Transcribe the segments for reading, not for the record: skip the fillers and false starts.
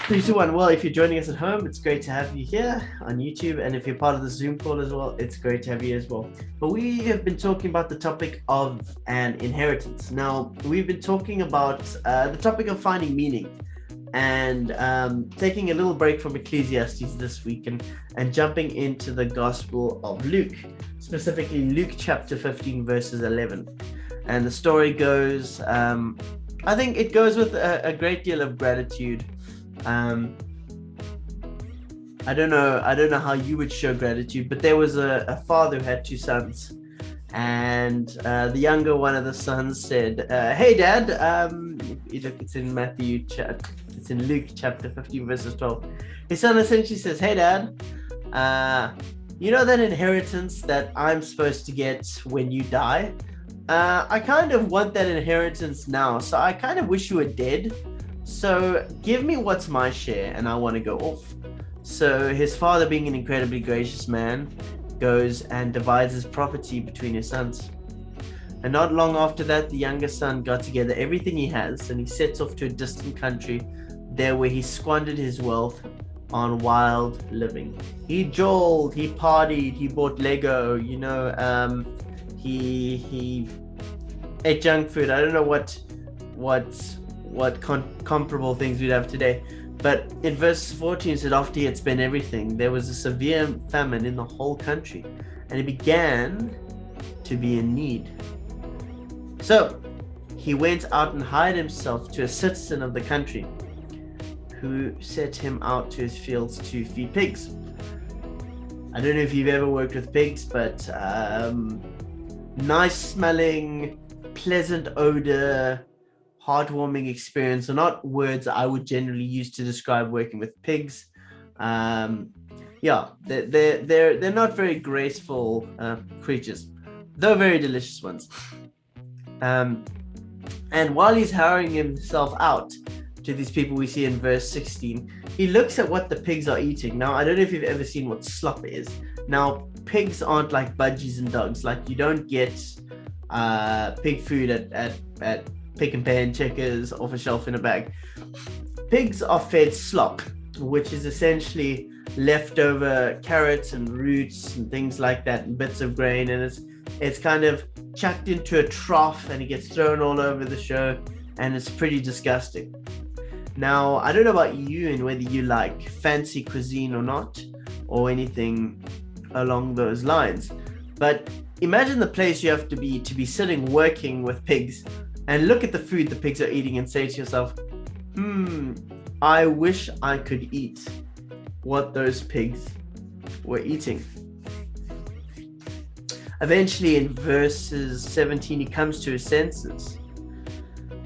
Three, two, one. Well, if you're joining us at home, it's great to have you here on YouTube. And if you're part of the Zoom call as well, it's great to have you as well. But we have been talking about the topic of an inheritance. Now, we've been talking about the topic of finding meaning and taking a little break from Ecclesiastes this week and jumping into the Gospel of Luke, specifically Luke chapter 15, verses 11. And the story goes, I think it goes with a great deal of gratitude. I don't know how you would show gratitude, but there was a father who had two sons, and the younger one of the sons said, "Hey, Dad." It's in it's in Luke chapter 15, verses 12. His son essentially says, "Hey, Dad, you know that inheritance that I'm supposed to get when you die? I kind of want that inheritance now, so I kind of wish you were dead. So give me what's my share, and I want to go off." So his father, being an incredibly gracious man, goes and divides his property between his sons. And not long after that, the younger son got together everything he has, and he sets off to a distant country, there where he squandered his wealth on wild living. He jolted, he partied, he bought Lego, he ate junk food. I don't know what comparable things we'd have today, but in verse 14 it said, after he had spent everything, there was a severe famine in the whole country, and he began to be in need. So he went out and hired himself to a citizen of the country, who set him out to his fields to feed pigs. I don't know if you've ever worked with pigs, but nice smelling, pleasant odor, heartwarming experience are not words I would generally use to describe working with pigs. They're not very graceful creatures, though very delicious ones. And while he's hiring himself out to these people we see in verse 16, he looks at what the pigs are eating. Now, I don't know if you've ever seen what slop is. Now, pigs aren't like budgies and dogs. Like, you don't get pig food at Pick and Pan Checkers off a shelf in a bag. Pigs are fed slop, which is essentially leftover carrots and roots and things like that, and bits of grain, and it's kind of chucked into a trough and it gets thrown all over the show, and it's pretty disgusting. Now, I don't know about you and whether you like fancy cuisine or not, or anything along those lines, but imagine the place you have to be sitting working with pigs and look at the food the pigs are eating and say to yourself, I wish I could eat what those pigs were eating. Eventually, in verses 17, he comes to his senses,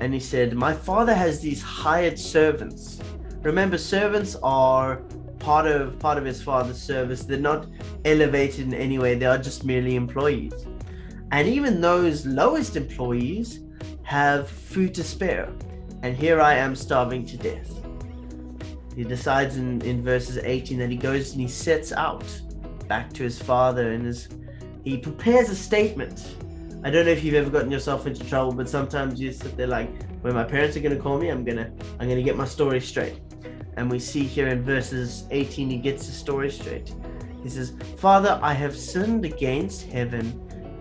and he said, "My father has these hired servants." Remember, servants are part of his father's service. They're not elevated in any way. They are just merely employees. And even those lowest employees have food to spare, and here I am starving to death. He decides in verses 18 that he goes and he sets out back to his father, and he prepares a statement. I don't know if you've ever gotten yourself into trouble, but sometimes you sit there like, when my parents are going to call me, I'm gonna get my story straight. And we see here in verses 18 he gets his story straight. He says, "Father, I have sinned against heaven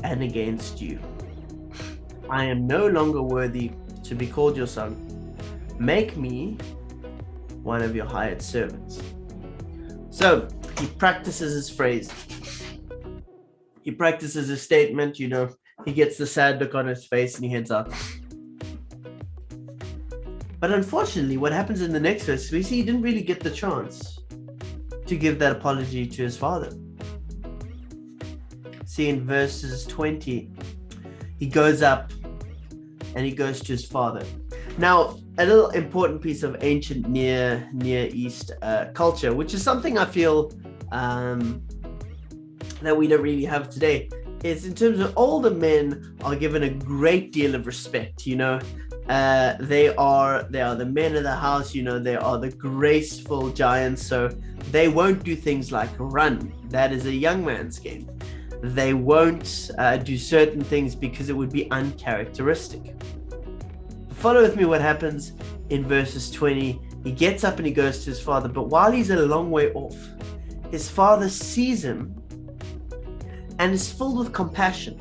and against you. I am no longer worthy to be called your son. Make me one of your hired servants." So he practices his phrase. He practices his statement, he gets the sad look on his face and he heads out. But unfortunately, what happens in the next verse, we see he didn't really get the chance to give that apology to his father. See, in verses 20, he goes up and he goes to his father. Now, a little important piece of ancient Near East culture, which is something I feel that we don't really have today, is in terms of older men are given a great deal of respect. They are the men of the house. They are the graceful giants. So they won't do things like run. That is a young man's game. They won't do certain things because it would be uncharacteristic. Follow with me what happens in verses 20. He gets up and he goes to his father, but while he's a long way off, his father sees him and is filled with compassion.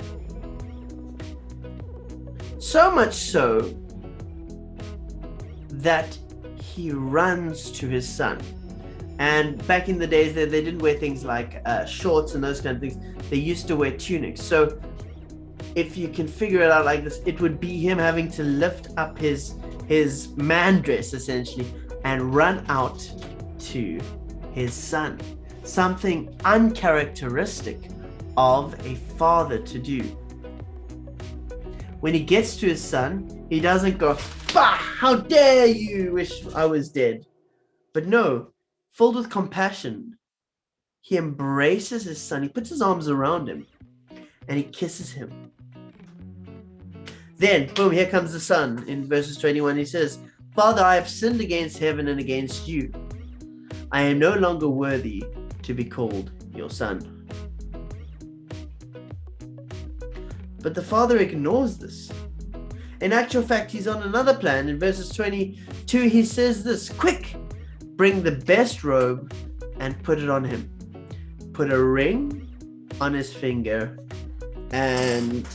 So much so that he runs to his son. And back in the days, they didn't wear things like shorts and those kind of things. They used to wear tunics. So if you can figure it out like this, it would be him having to lift up his man dress, essentially, and run out to his son. Something uncharacteristic of a father to do. When he gets to his son, he doesn't go, "Bah, how dare you, wish I was dead." But no, filled with compassion, he embraces his son. He puts his arms around him and he kisses him. Then, boom, here comes the son. In verses 21, he says, "Father, I have sinned against heaven and against you. I am no longer worthy to be called your son." But the father ignores this. In actual fact, he's on another plan. In verses 22, he says this, "Quick, bring the best robe and put it on him. Put a ring on his finger and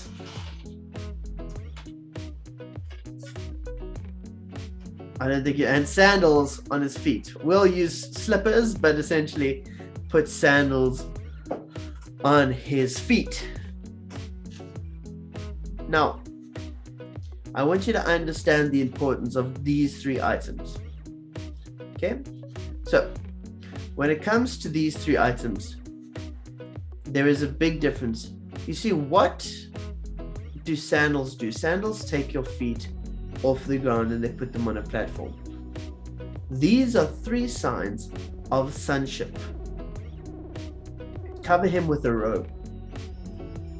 and sandals on his feet." We'll use slippers, but essentially put sandals on his feet. Now, I want you to understand the importance of these three items. Okay? So, when it comes to these three items, there is a big difference. You see, what do sandals do? Sandals take your feet off the ground and they put them on a platform. These are three signs of sonship. Cover him with a robe.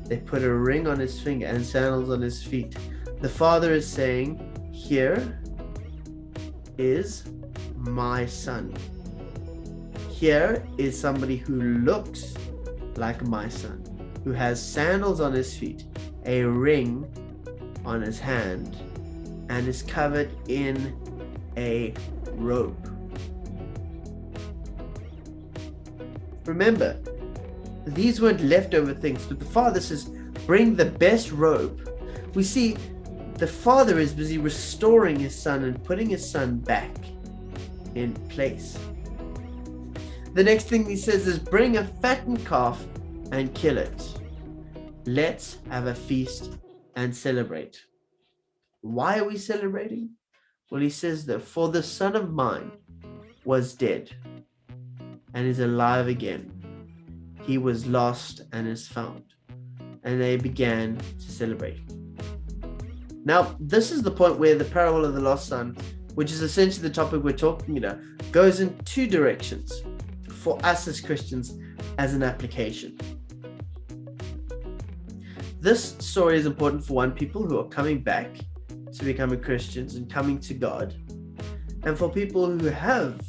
They put a ring on his finger and sandals on his feet. The father is saying, "Here is my son. Here is somebody who looks like my son, who has sandals on his feet, a ring on his hand, and is covered in a robe." Remember, these weren't leftover things, but the father says, "Bring the best robe." We see the father is busy restoring his son and putting his son back in place. The next thing he says is, "Bring a fattened calf and kill it. Let's have a feast and celebrate." Why are we celebrating? Well, he says that, "For the son of mine was dead and is alive again. He was lost and is found." And they began to celebrate. Now, this is the point where the parable of the lost son, which is essentially the topic we're talking about, goes in two directions for us as Christians as an application. This story is important for one, people who are coming back to becoming Christians and coming to God, and for people who have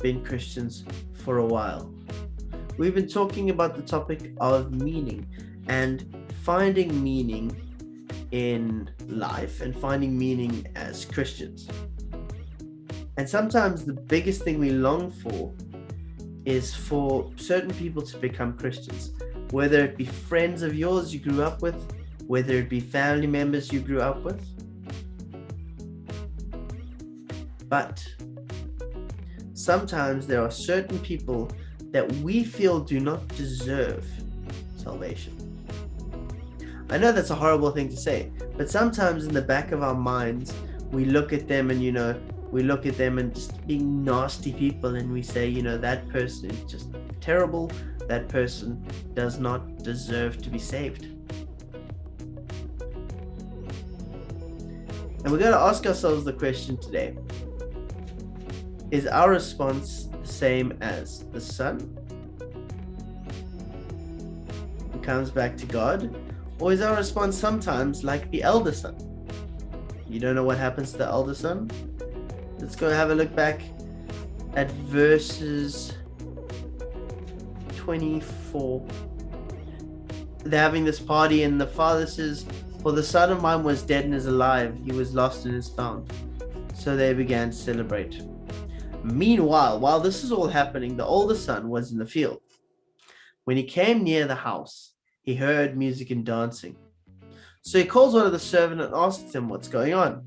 been Christians for a while. We've been talking about the topic of meaning and finding meaning in life and finding meaning as Christians. And sometimes the biggest thing we long for is for certain people to become Christians, whether it be friends of yours you grew up with, whether it be family members you grew up with. But sometimes there are certain people that we feel do not deserve salvation. I know that's a horrible thing to say, but sometimes in the back of our minds, we look at them and, we look at them and just being nasty people, and we say, that person is just terrible. That person does not deserve to be saved. And we're going to ask ourselves the question today: is our response the same as the son who comes back to God? Or is our response sometimes like the elder son? You don't know what happens to the elder son? Let's go have a look back at verses 24. They're having this party and the father says, "For the son of mine was dead and is alive. He was lost and is found." So they began to celebrate. Meanwhile, while this is all happening, the older son was in the field. When he came near the house, he heard music and dancing. So he calls one of the servants and asks him what's going on.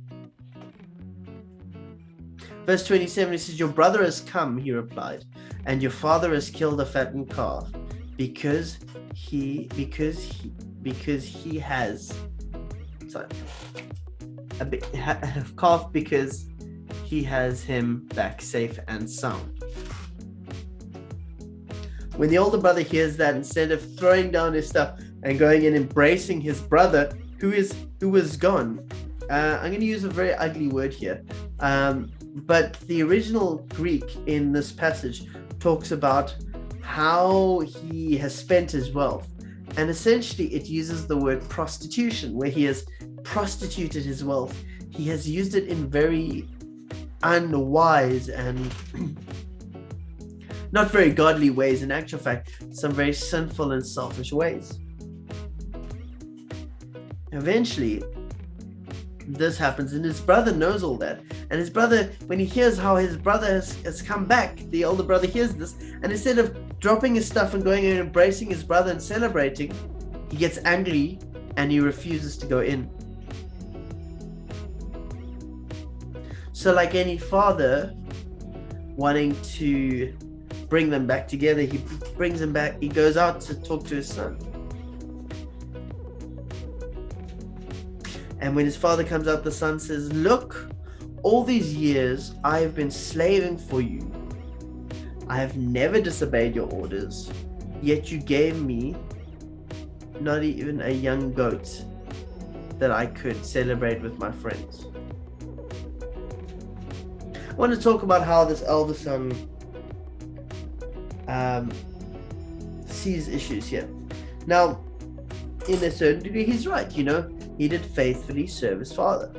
Verse 27, he says, "Your brother has come," he replied, "and your father has killed a fattened calf because he has a calf because he has him back safe and sound." When the older brother hears that, instead of throwing down his stuff and going and embracing his brother who was gone, I'm going to use a very ugly word here, but the original Greek in this passage talks about how he has spent his wealth, and essentially it uses the word prostitution, where he has prostituted his wealth. He has used it in very unwise and not very godly ways. In actual fact, some very sinful and selfish ways. Eventually, this happens, and his brother knows all that. And his brother, when he hears how his brother has come back, the older brother hears this, and instead of dropping his stuff and going and embracing his brother and celebrating, he gets angry and he refuses to go in. So like any father wanting to bring them back together, he brings them back, he goes out to talk to his son. And when his father comes out, the son says, "Look, all these years I have been slaving for you. I have never disobeyed your orders, yet you gave me not even a young goat that I could celebrate with my friends." I want to talk about how this elder son sees issues here. Now, in a certain degree, he's right. He did faithfully serve his father.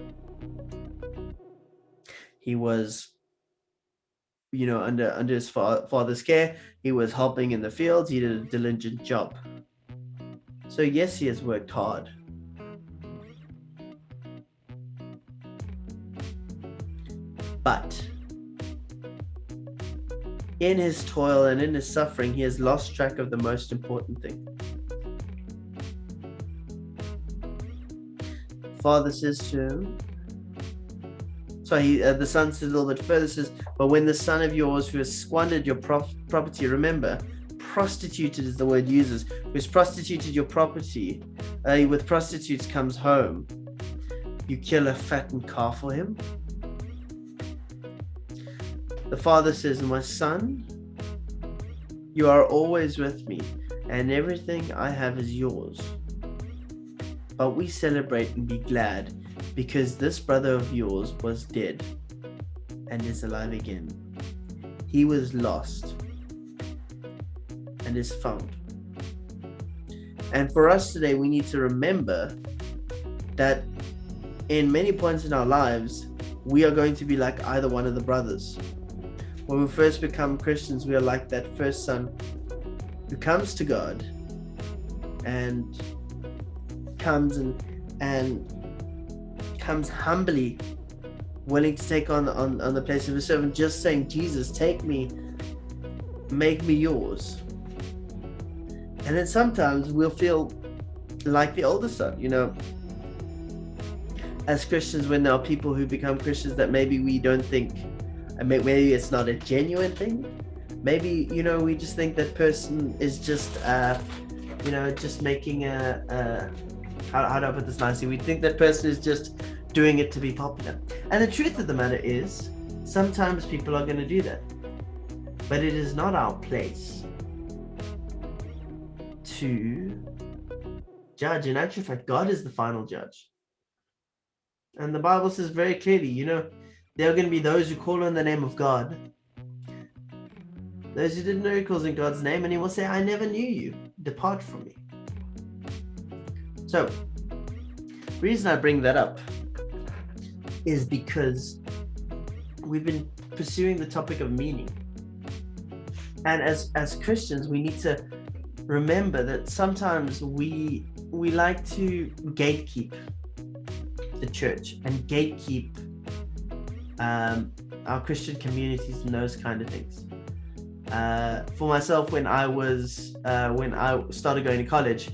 He was, under his father's care. He was helping in the fields. He did a diligent job. So yes, he has worked hard. But in his toil and in his suffering, he has lost track of the most important thing. Father says to him, the son says a little bit further, says, "But when the son of yours who has squandered your property," remember, prostituted is the word uses, who's prostituted your property, with prostitutes comes home, you kill a fattened calf for him. The father says, "My son, you are always with me, and everything I have is yours. But we celebrate and be glad, because this brother of yours was dead and is alive again. He was lost and is found." And for us today, we need to remember that in many points in our lives, we are going to be like either one of the brothers. When we first become Christians, we are like that first son who comes to God and comes comes humbly, willing to take on the place of a servant, just saying, "Jesus, take me, make me yours." And then sometimes we'll feel like the older son, as Christians, when there are people who become Christians that maybe we don't think, maybe it's not a genuine thing. Maybe, we just think that person is just, just making how do I put this nicely? We think that person is just doing it to be popular. And the truth of the matter is, sometimes people are going to do that. But it is not our place to judge. In actual fact, God is the final judge. And the Bible says very clearly, there are going to be those who call on the name of God. Those who didn't know he calls in God's name, and he will say, "I never knew you. Depart from me." So, the reason I bring that up is because we've been pursuing the topic of meaning. And as Christians, we need to remember that sometimes we like to gatekeep the church and gatekeep our Christian communities and those kind of things. For myself, when I started going to college,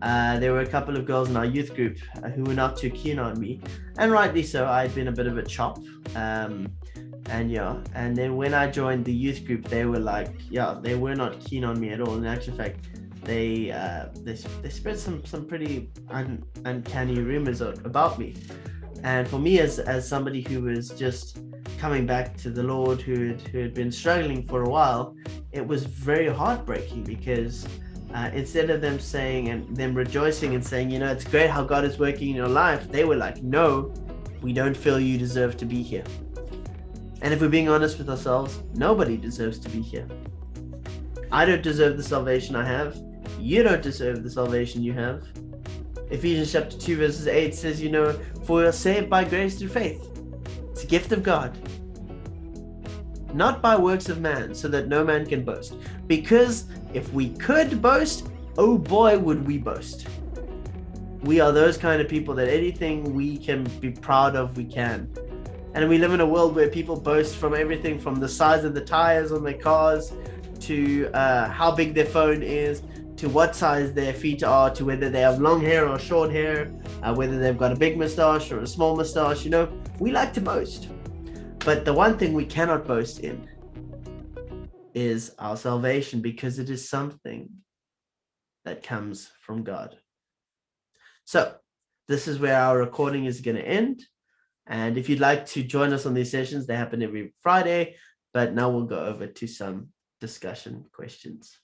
there were a couple of girls in our youth group who were not too keen on me, and rightly so. I'd been a bit of a chop, and then when I joined the youth group, they were like, they were not keen on me at all. In actual fact, they spread some pretty uncanny rumors about me. And for me, as somebody who was just coming back to the Lord, who had been struggling for a while, it was very heartbreaking, because instead of them saying and them rejoicing and saying, it's great how God is working in your life, they were like, no, we don't feel you deserve to be here. And if we're being honest with ourselves, nobody deserves to be here. I don't deserve the salvation I have. You don't deserve the salvation you have. Ephesians chapter 2 verses 8 says, for we are saved by grace through faith. It's a gift of God, not by works of man, so that no man can boast. Because if we could boast, oh boy, would we boast. We are those kind of people that anything we can be proud of, we can. And we live in a world where people boast from everything from the size of the tires on their cars, to how big their phone is, to what size their feet are, to whether they have long hair or short hair, whether they've got a big mustache or a small mustache. We like to boast. But the one thing we cannot boast in is our salvation, because it is something that comes from God. So this is where our recording is going to end. And if you'd like to join us on these sessions, they happen every Friday. But now we'll go over to some discussion questions.